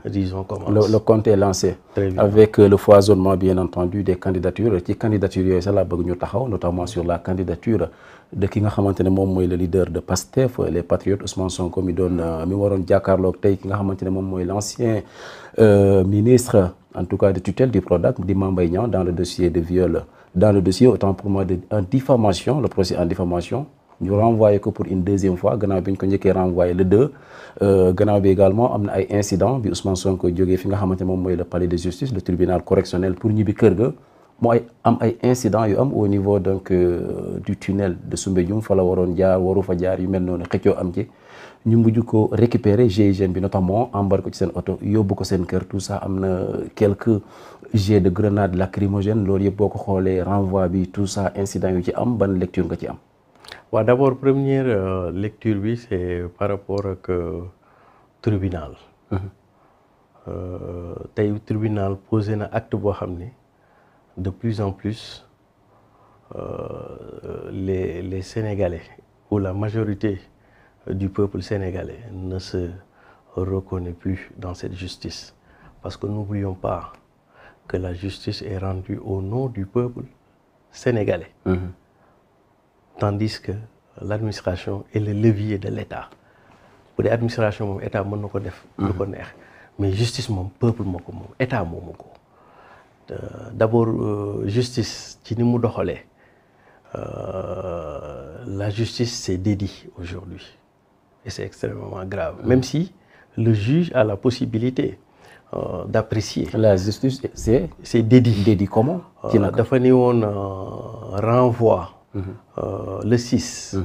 disons, commence. Le compte est lancé. Avec le foisonnement, bien entendu, des candidatures. Ci candidature yooyu sax laa bëgg ñu taxaw notamment sur la candidature de ki nga xamante ne moom mooy le leader de PASTEF les patriotes Ousmane Sonko mi waroon jàkkaarloog tey ki nga xamante ne moom mooy l'ancien ministre en tout cas de tutelle du PRODAC di Mame Mbaye Niang dans le dossier de viol, dans le dossier autant pour moi en diffamation, le procès en diffamation. ñu renvoyé ko pour une deuxième fois gannaaw bi ñu ko njëkkee renvoyé le 2 gannaaw bi également am na ay incidents bi Ousmane Sonko jógee fi nga xamante moom mooy le palais de justice le tribunal correctionnel pour ñibbi kër ga mu am ay incidents yu am au niveau donc du tunnel de Soumbédioune fa la waroon jaar waru fa jaar yu mel noonu xëccoo am ci ñu mujj ko récupérer GIGN bi notamment embarqué ko ci seen oto yóbbu ko seen kër tout ça am na quelques jets de grenades lacrymogènes loolu yëpp boo ko xoolee renvoi bi tout ça incidents yu ci am ban lecture nga ci am. waaw d'abord première lecture bi c'est par rapport ak tribunal. tey tribunal posé na acte boo xam ne de plus en plus les Sénégalais ou la majorité du peuple sénégalais ne se reconnaît plus dans cette justice parce que n'oublions pas que la justice est rendue au nom du peuple sénégalais. Tandis que l'administration est le levier de l'État bu dee administration moom État mën na ko def lu ko neex mais justice moom peuple moo ko moom État moomu ko d'abord justice ci ni mu doxalee la justice s'est dédiée aujourd'hui et c'est extrêmement grave même si le juge a la possibilité d'apprécier. La justice c'est dédié. Dédié comment? dafa ni woon renvoi. Le 6.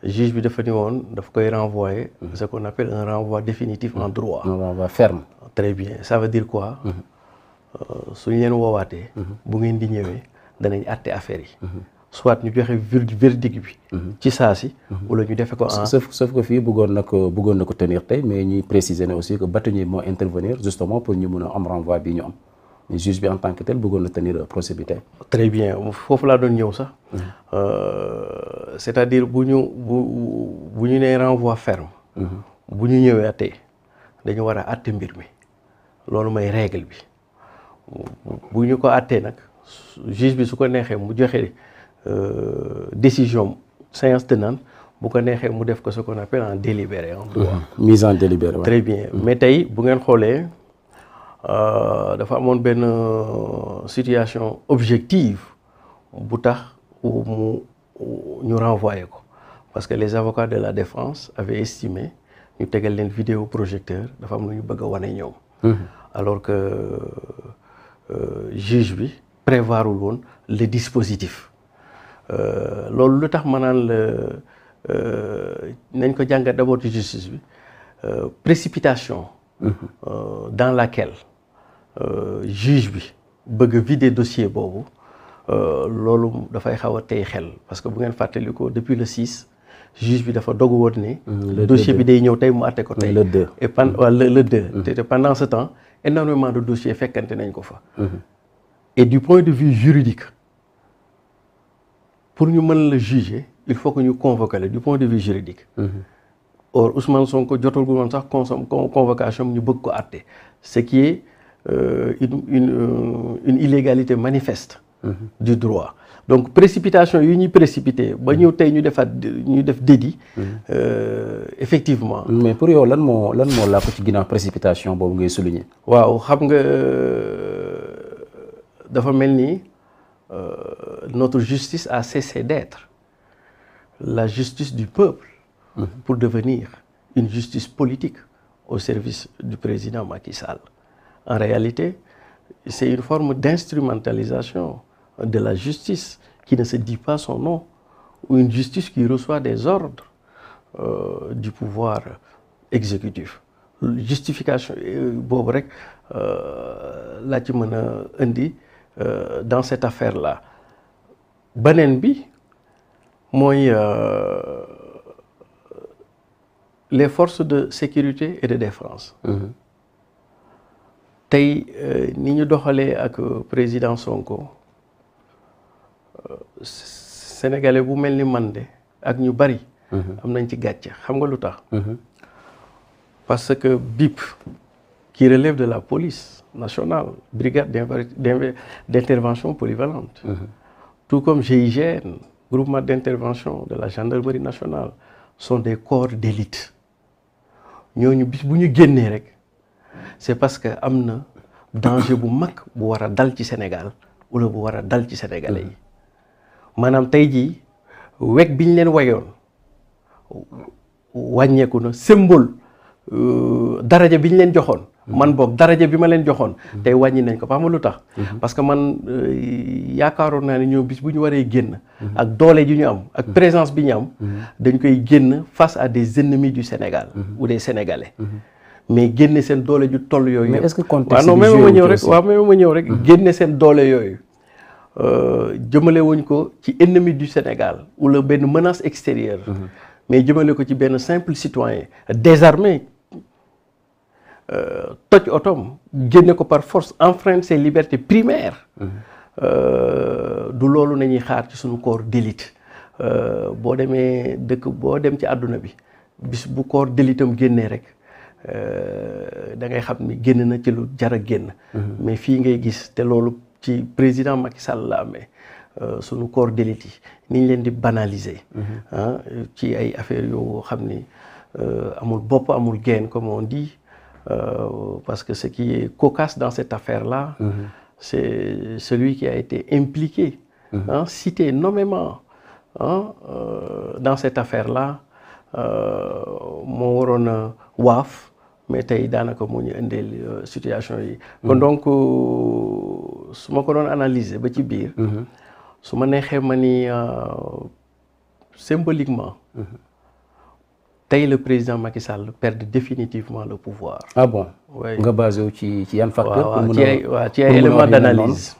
Juge bi dafa ni woon daf koy renvoyer. Ce qu'on appelle un renvoi définitif en droit. Un renvoi ferme. Très bien ça veut dire quoi? su ñu leen woowaatee. bu ngeen di ñëwee danañ àtte affaire yi. soit ñu joxe verdict bi. ci saa si. wala ñu defe ko en. sauf que fii bëggoon na ko tenir tey mais ñuy préciser ne aussi que bâtonnier moo intervenir justement pour ñu mun a am renvoi bi ñu am. mais juge bi en tant que tel bëggoon na tenir procès bi tey. très bien foofu laa doon ñëw sax. c'est-à-dire bu ñu nee renvoi ferme. bu ñu ñëwee tey dañu war a àtte mbir mi loolu mooy règle bi bu ñu ko àttee nag juge bi su ko neexee mu joxe décision séance tenante bu ko neexee mu def ko ce qu'on appelle en délibéré en droit. mise en délibéré. très bien mais tey bu ngeen xoolee. dafa amoon benn situation objective bu tax ñu renvoyer ko parce que les avocats de la défense avaient estimé ñu tegal leen vidéo projecteur dafa am lu ñu bëgg a wane ñoom. alors que juge bi prévoirul woon le dispositif loolu lu tax ma naan la nañ ko jàngat d'abord ci justice bi précipitation. Dans laquelle juge bi bëgg a vider dossier boobu loolu dafay xaw a tey xel parce que bu ngeen fàttali ko depuis le 6 juge bi dafa dogu woon ne dossier bi day ñëw tey mu àtte ko tey le 2 et le 2 te pendant ce temps énormément de dossiers fekkante nañ ko fa et du point de vue juridique pour ñu mën la juger il faut que ñu convoquer la du point de vue juridique. Or Ousmane Sonko jotul woon sax convocation ñu bëgg ko àtte ce qui est une illégalité manifeste du droit donc précipitation yi ñuy précipité ba ñëw tey ñu def dédit effectivement. mais pour yow lan moo laa ko ci ginnaaw précipitation boobu ngay souligner. waaw xam nga dafa mel ni notre justice a cessé d'être la justice du peuple. Pour devenir une justice politique au service du président Macky Sall. En réalité, c'est une forme d'instrumentalisation de la justice qui ne se dit pas son nom, ou une justice qui reçoit des ordres du pouvoir exécutif. Justification boobu rek laa ci mën a indi dans cette affaire-là. Beneen bi mooy les forces de sécurité et de défense. tey ni ñu doxalee ak président Sonko sénégalais bu mel ni man de ak ñu bari. am nañ ci gàcce xam nga lu tax. parce que BIP qui relève de la police nationale, brigade d'intervention polyvalente, tout comme GIGN, groupement d'intervention de la gendarmerie nationale, sont des corps d'élite. ñooñu bis bu ñu génnee rek c'est parce que am na danger bu mag bu war a dal ci Sénégal wala bu war a dal ci sénégalais yi maanaam tey jii weg bi ñu leen wayoon wàññeeku na symbole daraja bi ñu leen joxoon. man boog daraja bi ma leen joxoon. tey wàññi nañ ko xam nga lu tax. parce que man yaakaaroon naa ne ñoom bis bu ñu waree génn. ak doole ji ñu am ak présence bi ñu am. dañ koy génn face à des ennemis du Sénégal. ou des Sénégalais. mais génne seen doole ju toll yooyu. mais est-ce que contexte bi même ma ñëw rek waaw même ma ñëw rek. génne seen doole yooyu. jëmale wuñ ko ci ennemi du Sénégal wala benn menace extérieure. mais jëmale ko ci benn simple citoyen désarmé. toj otom génne ko par force enfreindre ses libertés primaires. du loolu nañuy xaar ci suñu corps d'élite. boo demee dëkk boo dem ci àdduna bi bis bu corps d'élite am génnee rek da ngay xam ni génn na ci lu jar a génn. mais fii ngay gis te loolu ci président Macky Sall la amee suñu corps d'élite yi ni ñu leen di banaliser. ci ay affaires yoo xam ni amul bopp amul genn comme on dit. Parce que ce qui est cocasse dans cette affaire-là, c'est celui qui a été impliqué, cité nommément dans cette affaire-là, moo waroon a waaf mais tey daanaka moo ñu indil situation yi. kon donc su ma ko doon analyser ba ci biir. su ma neexee ma ni symboliquement. tey le président Macky Sall perd définitivement le pouvoir. Ah bon. nga basé wu ci yan facteur. waaw ci ay éléments d'analyse.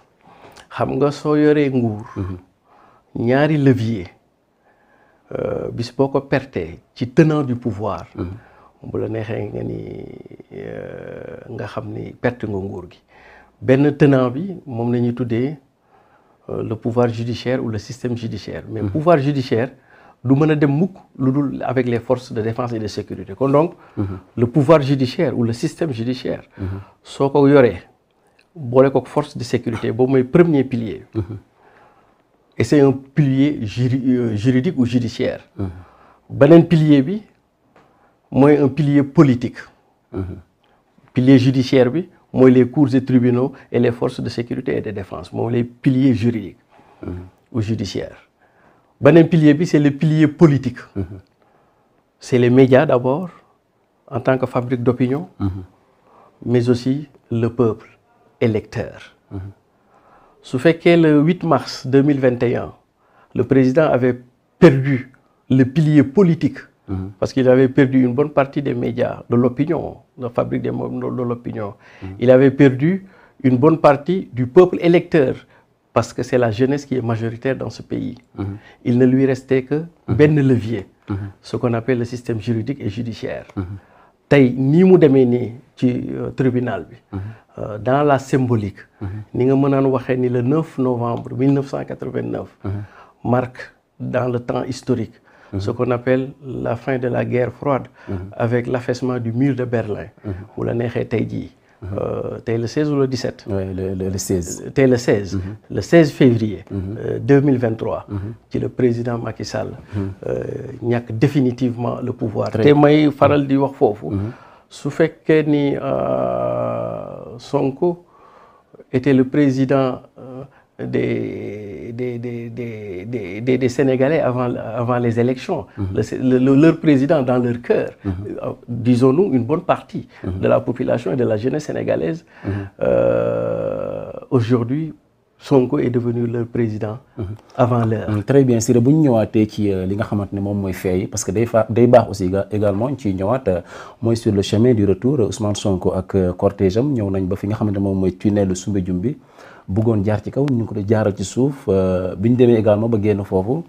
xam nga soo yoree nguur. ñaari levier bis boo ko pertee ci tenant du pouvoir. bu la neexee nga ni nga xam ni perte nga nguur gi. benn tenant bi moom la ñuy tuddee le pouvoir judiciaire ou le système judiciaire. mais pouvoir judiciaire. du mën a dem mukk lu dul avec les forces de défense et de sécurité kon donc le pouvoir judiciaire ou le système judiciaire soo ko yoree boole ko force de sécurité boobu mooy premier pilier et c'est un pilier juridique ou judiciaire beneen pilier bi mooy un pilier politique pilier judiciaire bi mooy les cours et tribunaux et les forces de sécurité et de défense moom les piliers juridiques ou judiciaires beneen pilier bi c'est le pilier politique. C'est les médias d'abord en tant que fabrique d'opinion. Mais aussi le peuple électeur. Su fekkee le 8 mars 2021 le président avait perdu le pilier politique. Parce qu'il avait perdu une bonne partie des médias, de l'opinion, la fabrique de l'opinion. Il avait perdu une bonne partie du peuple électeur. Parce que c'est la jeunesse qui est majoritaire dans ce pays. Il ne lui restait que benn levier. Ce qu'on appelle le système juridique et judiciaire. tey nii mu demee nii ci tribunal bi. dans la symbolique. ni nga mënaan waxee ni le 9 novembre 1989. marque dans le temps historique. ce qu'on appelle la fin de la guerre froide. avec l'affaissement du mur de Berlin. bu la neexee tey jii. tey le 16 ou le 17. oui le 16. tey le 16. le 16 février. 2023. ci le président Macky Sall. ñàkk définitivement le pouvoir. te may faral di wax foofu. su fekkee ni Sonko était le président des Sénégalais avant les élections. Leur président dans leur cœur. Disons-nous une bonne partie de la population et de la jeunesse sénégalaise. Aujourd'hui, Sonko est devenu leur président avant l'heure. Très bien Siré bu ñu ñëwaatee ci li nga xamante ne moom mooy feey parce que day baax aussi également ci ñëwaat mooy sur le chemin du retour Ousmane Sonko ak cortège am ñëw nañ ba fi nga xamante ne moom mooy tunnel Soumbédioune bi bëggoon jaar ci kaw ñu ko jaaral ci suuf bi ñu demee également ba génn foofu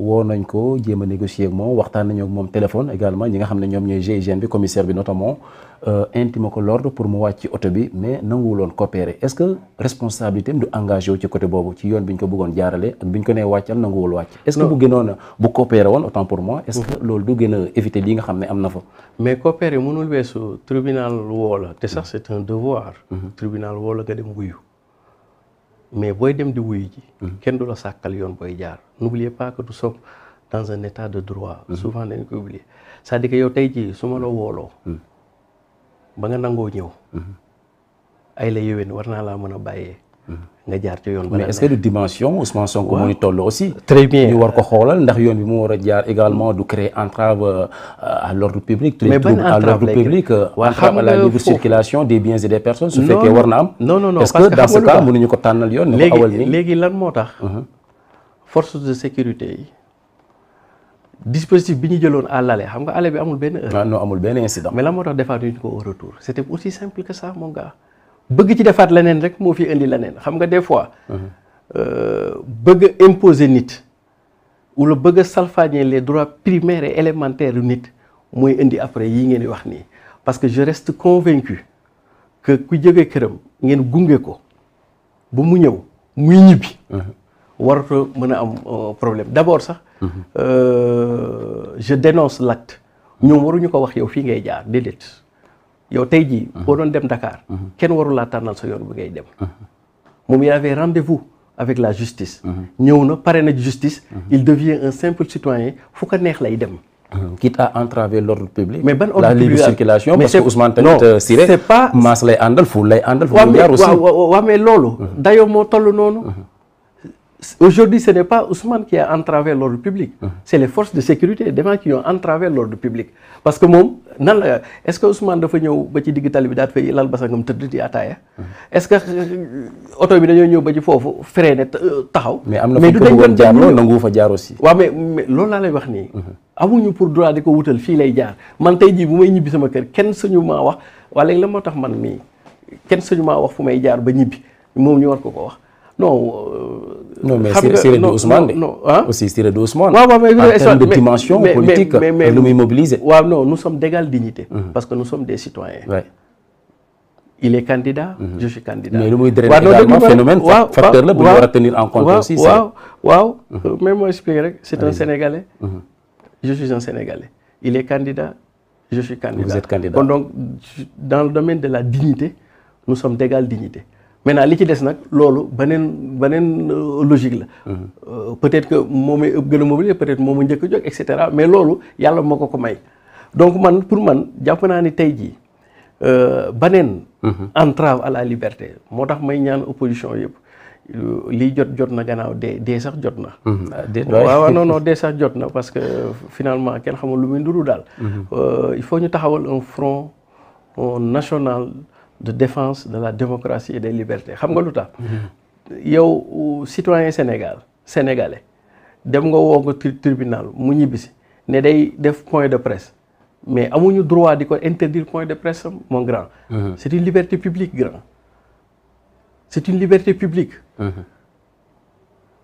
woo nañ ko jéem a négocier ak moom waxtaan nañu ak moom téléphone également ñi nga xam ne ñoom ñooy GIGN bi commissaire bi notamment intime ko l'ordre pour mu wàcc ci oto bi mais nanguwuloon coopérer est-ce que responsabilité am du engagé wu ci côté boobu ci yoon bi ñu ko bëggoon jaarale ak bi ñu ko nee wàccal nanguwul wàcc est-ce que bu gënoon bu coopérer woon autant pour moi est-ce que loolu du gën a éviter li nga xam ne am na fa mais coopérer mënul weesu tribunal woo la te sax c'est un devoir tribunal woo la nga dem wuyu mais booy dem di wuyu ji kenn du la sàkkal yoon booy jaar n'oubliez pas que nous sommes dans un état de droit souvent dañ ko oublier c'est-à-dire que yow tey jii su ma la wooloo ba nga nangoo ñëw ay la yéwén war naa laa mën a bàyyee nga jaar ci yoon. mais est-ce que de dimension Ousmane Sonko moo ñu toll aussi. très bien ñu war ko xoolal ndax yoon bi mu war a jaar également du créer entrave à l'ordre public. mais ban entrave à l'ordre public. entrave à la libre circulation des biens et des personnes. su fekkee war na am. non est-ce que dans ce cas mënuñu ko tànnal yoon. léegi awal nii léegi lan moo tax. force de sécurité yi. dispositif bi ñu jëloon à l'aller xam nga aller bi amul benn heure. non amul benn incident. mais la moo tax defaat ñu ko au retour c'était aussi simple que ça mon gars. bëgg ci defaat leneen rek moo fi indi leneen xam nga des fois. bëgg a imposer nit. wala bëgg a salfaañee les droits primaires et élémentaires yu nit mooy indi après yii ngeen di wax nii. parce que je reste convaincu que ku jógee këram ngeen gunge ko ba mu ñëw muy ñibbi. waratu mën a am problème d'abord sax. je dénonce l'acte ñoom waruñu ko wax yow fii ngay jaar déedéet. yow tey jii boo doon dem Dakar kenn warul laa tànnal sa yoon bi ngay dem moom il avait rendez-vous avec la justice ñëw na pare na justice il devient un simple citoyen fu ko neex lay dem quitte à entraver l'ordre public mais ban ordre la libre circulation parce que Ousmane tamit Siré c'est pas maas lay àndal fu lay àndal fu mu jaar aussi waaw mais loolu dayoo moo toll noonu aujourd'hui ce n'est pas Ousmane qui a entravé l'ordre public c'est les forces de sécurité devant qui ont entravé l'ordre public parce que moom nan la est-ce que Ousmane dafa ñëw ba ci digg tali bi daat fay lal basangam tëdd di ataaya est-ce que oto bi dañoo ñëw ba ci foofu freiné taxaw mais am na fu ko bëggoon jaar loolu nangu fa jaar aussi waaw mais loolu laa lay wax nii amuñu pour droit di ko wutal fii lay jaar man tey jii bu may ñibbi sama kër kenn suñu maa wax waa léegi la moo tax man mii kenn suñu maa wax fu may jaar ba ñibbi moom ñu war ko wax non mais Siré de Ousmane de aussi Siré de Ousmane waaw mais en termes de dimension politique lu muy mobiliser waaw non nous sommes d'égale dignité parce que nous sommes des citoyens il est candidat je suis candidat mais lu muy drainer également phénomène facteur la bu ñu war a tenir en compte aussi waaw mais moi expliquer rek c'est un Sénégalais je suis un Sénégalais il est candidat je suis candidat vous êtes candidat kon donc dans le domaine de la dignité nous sommes d'égale dignité maintenant li ci des nag loolu beneen logique la peut-être que moom may ëpp gën a mobiliser peut-être moom a njëkk a jóg et cetera mais loolu yàlla moo ko may donc man pour man jàpp naa ni tey jii beneen entrave à la liberté moo tax may ñaan opposition yëpp lii jot na gannaaw dee sax jot na waaw non dee sax jot na parce que finalement kenn xamul lu muy nduru daal il faut ñu taxawal un front national de défense de la démocratie et des libertés xam nga lu tax yow citoyen sénégalais dem nga woo ko tribunal mu ñibbisi ne day def point de presse mais amuñu droit di ko interdire point de presse mon grand c'est une liberté publique grand c'est une liberté publique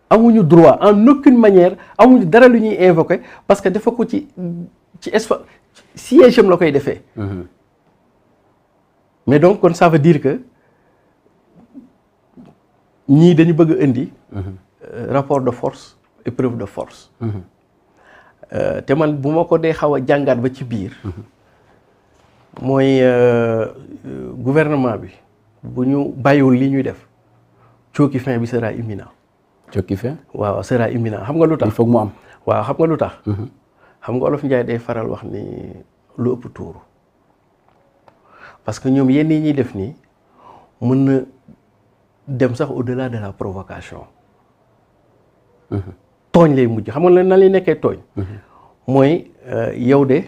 amuñu droit en aucune manière amuñu dara lu ñuy invoquer parce que dafa ko ci espace siège am la koy defee mais donc kon ça veut dire que ñii dañu bëgg a indi rapport de force et preuve de force te man bu ma ko dee xaw a jàngaat ba ci biir mooy gouvernement bi bu ñu bàyyiwul li ñuy def cooki fin bi sera imminent cooki fin waaw sera imminent xam nga lu tax il faut mu am waaw xam nga lu tax xam nga Olof Njaay day faral wax ni lu ëpp tuuru parce que ñoom yenn yi ñuy def nii mën na dem sax au-delà de la provocation tooñ lay mujj xam nga na lay nekkee tooñ mooy yow de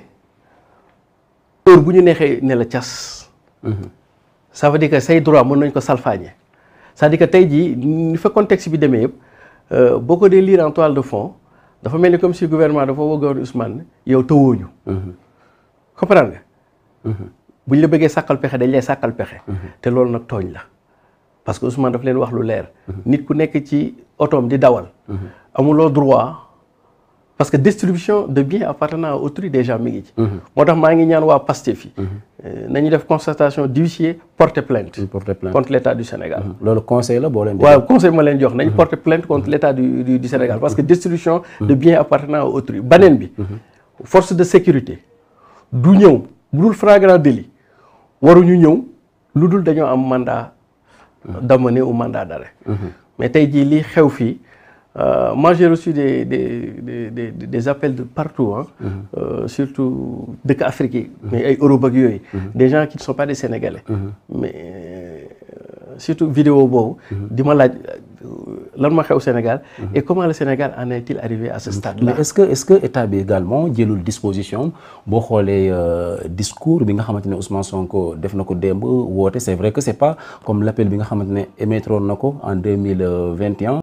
heure bu ñu neexee ne la cas ça veut dire que say droit mën nañ ko salfaañe c'est-à-dire que tey jii ni fa contexte bi demee yëpp boo ko dee lire en toile de fond dafa mel ni comme si gouvernement dafa woogoon Ousmane yow tawooñu comprendre nga bu ñu la bëggee sàkkal pexe dañ lay sàkkal pexe te loolu nag tooñ la parce que Ousmane daf leen wax lu leer. nit ku nekk ci otoom di dawal. amuloo droit parce que distribution de biens appartenant à autrui déjà mi ngi ci. moo tax maa ngi ñaan waa Pastef yi. nañu def constatation d'huissier porter plainte. contre l'État du Sénégal. loolu conseil la boo leen di. waaw conseil ma leen jox nañ porter plainte contre l'État du Sénégal parce que distribution de biens appartenant à autrui baneen bi. force de sécurité du ñëw bu dul flagrant délit waruñu ñëw lu dul dañoo am mandat d'amener ou mandat d'arrêt. mais tey jii lii xew fii. Moi j'ai reçu des appels de partout surtout dëkk Afrique yi mais ay Europe ak yooyu des gens qui ne sont pas des Sénégalais mais surtout vidéo boobu di ma laaj lan ma xew Sénégal et comment le Sénégal en est-il arrivé à ce stade-là. mais est-ce que état bi également jëlul disposition boo xoolee discours bi nga xamante ne Ousmane Sonko def na ko démb woote c'est vrai que c'est pas comme l'appel bi nga xamante ne émettroon na ko en 2021